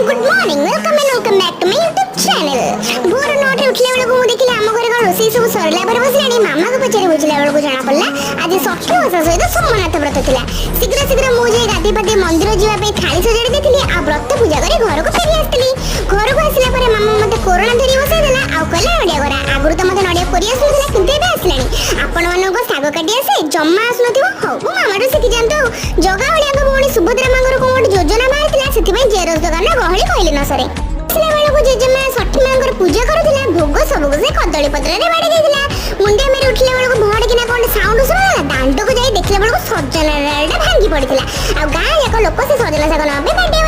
Good morning welcome back to my YouTube channel. भोर 9 उठले बेलू मु देखिले आम घर का रोसई सब सरला पर बसलानी मामा को पचारि बुझिला बेलू जाना पड़ला आज षष्ठी ओषा सहित सोमनाथ व्रत थिला। शीघ्र शीघ्र मु जे गादी पादी मंदिर जीवा पे थाली सजाड़ी देथिली आ व्रत पूजा करी घर को फेरी आस्तिली। घर को आसिला पर मामा मते कोरोना धरी बसाई देला आ कहला नडिया गरा आगुर त मते नडिया कोरी आसुला किंतु एबे आसलानी आपण मानको साग काटी आसे जम्मा आसनथिबो हो मु मामा रो सिखि जानतो जगा हलिया को बोणी सुभद्रा मांगर को मोट योजना मारतिला सेति जेरोस दुकान गहली कहले न सरे बेलू जेजेमा षठी मांगर पूजा करुला भोग सब से कदली पत्र बाड़ी देला। मुंडिया मेरे उठला बेलू भड़ किना कौन साउंड सुना दांड को जाई देखला बेलू सजना भांगी पड़िला आ गाँ याक लोक से सजना साग नबे बाटिया